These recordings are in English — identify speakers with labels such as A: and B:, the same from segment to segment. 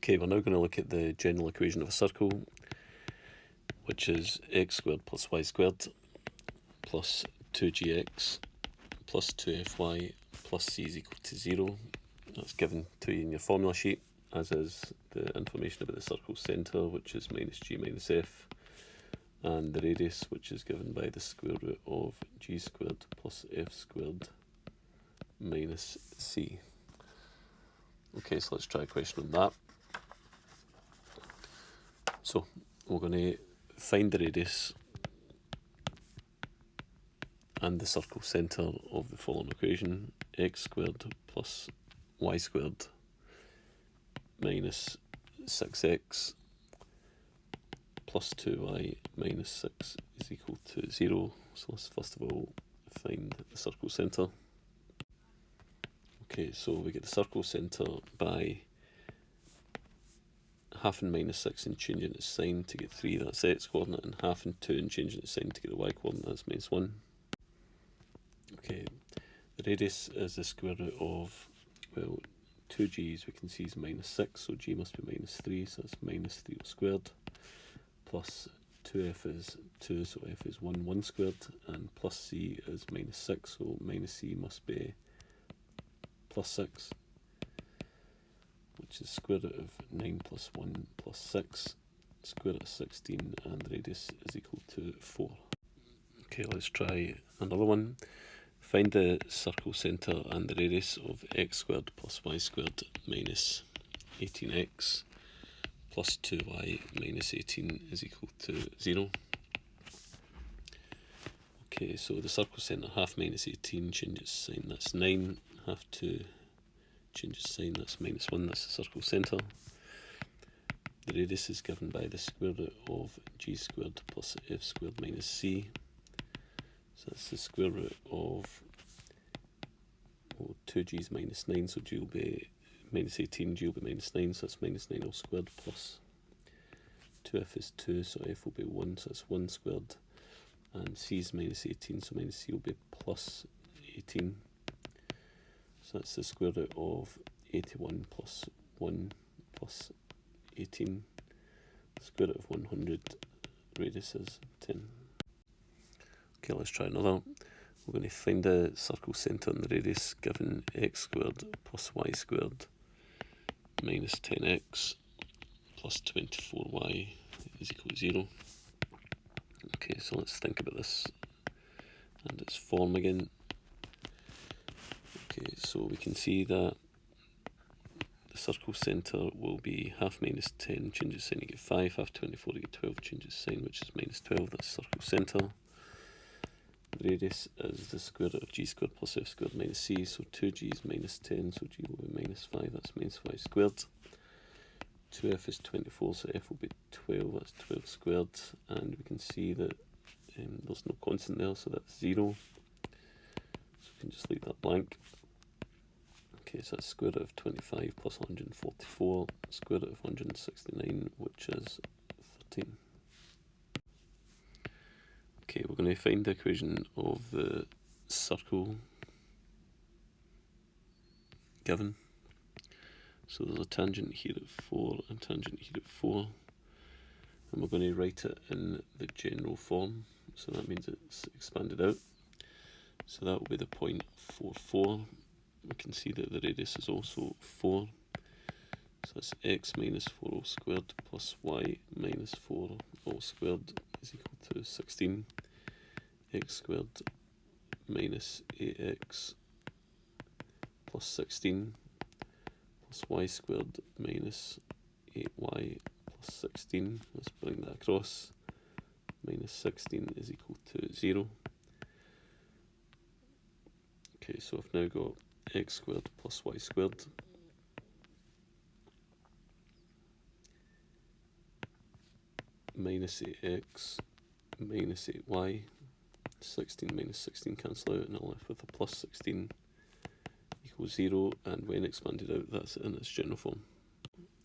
A: Okay, we're now going to look at the general equation of a circle, which is x squared plus y squared plus 2gx plus 2fy plus c is equal to 0. That's given to you in your formula sheet, as is the information about the circle centre, which is minus g minus f, and the radius, which is given by the square root of g squared plus f squared minus c. Okay, so let's try a question on that. So we're going to find the radius and the circle centre of the following equation: x squared plus y squared minus 6x plus 2y minus 6 is equal to 0. So let's first of all find the circle centre. Okay, so we get the circle centre by half and minus 6 and changing its sign to get 3, that's x coordinate, and half and 2 and changing its sign to get the y coordinate, that's minus 1. Okay, the radius is the square root of, well, 2g's we can see is minus 6, so g must be minus 3, so that's minus 3 squared, plus 2f is 2, so f is 1 squared, and plus c is minus 6, so minus c must be plus 6, which is square root of 9 plus 1 plus 6, square root of 16, and the radius is equal to 4. Okay, let's try another one. Find the circle centre and the radius of x squared plus y squared minus 18x plus 2y minus 18 is equal to 0. Okay, so the circle centre, half minus 18, change its sign, that's 9, half 2, change its sign, that's minus 1, that's the circle centre. The radius is given by the square root of g squared plus f squared minus c. So that's the square root of 2g's minus 9, so g will be minus 18, g will be minus 9, so that's minus 9 all squared, plus 2f is 2, so f will be 1, so that's 1 squared, and c is minus 18, so minus c will be plus 18. So that's the square root of 81 plus 1 plus 18. The square root of 100, radius is 10. Okay, let's try another. We're going to find the circle centre and the radius given x squared plus y squared minus 10x plus 24y is equal to 0. Okay, so let's think about this and its form again. Okay, so we can see that the circle centre will be half minus 10, change its sign, you get 5, half 24, you get 12, change its sign, which is minus 12, that's circle centre. The radius is the square root of g squared plus f squared minus c, so 2g is minus 10, so g will be minus 5, that's minus 5 squared. 2f is 24, so f will be 12, that's 12 squared, and we can see that there's no constant there, so that's 0. So we can just leave that blank. Okay, so that's square root of 25 plus 144, square root of 169, which is 13. Okay, we're going to find the equation of the circle given. So there's a tangent here at 4 and tangent here at 4. And we're going to write it in the general form. So that means it's expanded out. So that will be the point 4, 4. We can see that the radius is also 4. So that's x minus 4 all squared plus y minus 4 all squared is equal to 16. X squared minus 8x plus 16 plus y squared minus 8y plus 16. Let's bring that across. Minus 16 is equal to 0. Okay, so I've now got x squared plus y squared minus 8x minus 8y. 16 minus 16 cancel out, and I'm left with a plus 16 equals 0, and when expanded out, that's in its general form.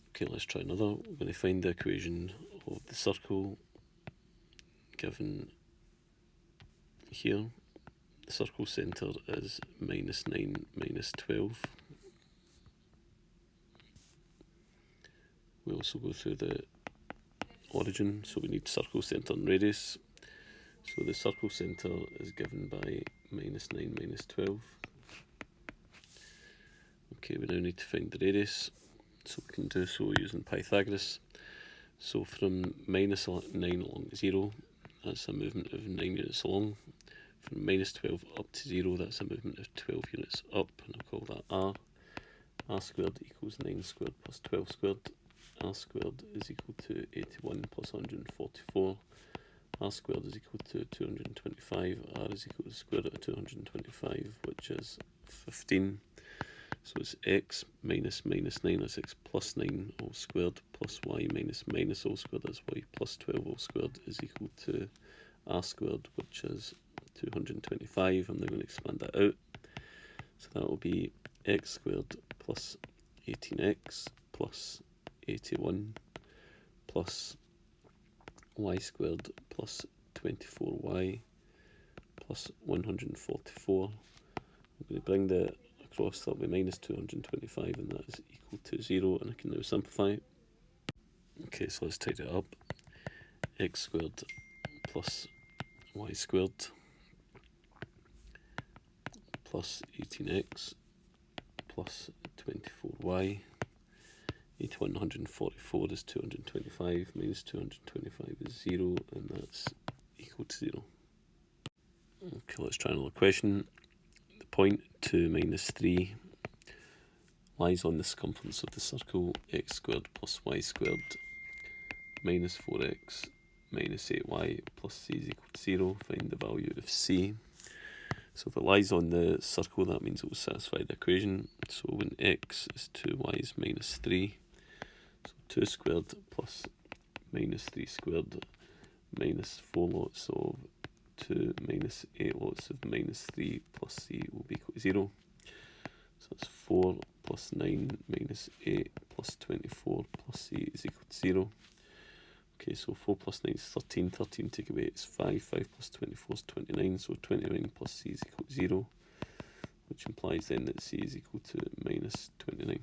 A: Okay, let's try another. We're going to find the equation of the circle given here. The circle centre is minus 9 minus 12. We also go through the origin, so we need circle, centre and radius. So the circle centre is given by -9 minus 12. Okay, we now need to find the radius, so we can do so using Pythagoras. So from -9 along 0, that's a movement of 9 units along. From -12 up to 0, that's a movement of 12 units up, and I'll call that r. R squared equals 9 squared plus 12 squared. R squared is equal to 81 plus 144. R squared is equal to 225. R is equal to the square root of 225, which is 15. So it's x minus 9, that's x plus 9 all squared, plus y minus all squared, that's y plus 12 all squared, is equal to r squared, which is 225. I'm now going to expand that out. So that will be x squared plus 18x plus 81 plus y squared plus 24y plus 144. I'm going to bring the across, that will be minus 225, and that is equal to 0, and I can now simplify it. Okay, so let's tidy it up. X squared plus y squared plus 18x plus 24y. 81, 144 is 225, minus 225 is 0, and that's equal to 0. Okay, let's try another question. The point 2 minus 3 lies on the circumference of the circle x squared plus y squared minus 4x minus 8y plus c is equal to 0. Find the value of c. So if it lies on the circle, that means it will satisfy the equation. So when x is 2y is minus 3, so 2 squared plus minus 3 squared minus 4 lots of 2 minus 8 lots of minus 3 plus c will be equal to 0. So that's 4 plus 9 minus 8 plus 24 plus c is equal to 0. Okay, so 4 plus 9 is 13, 13 take away is 5, 5 plus 24 is 29, so 29 plus c is equal to 0, which implies then that c is equal to minus 29.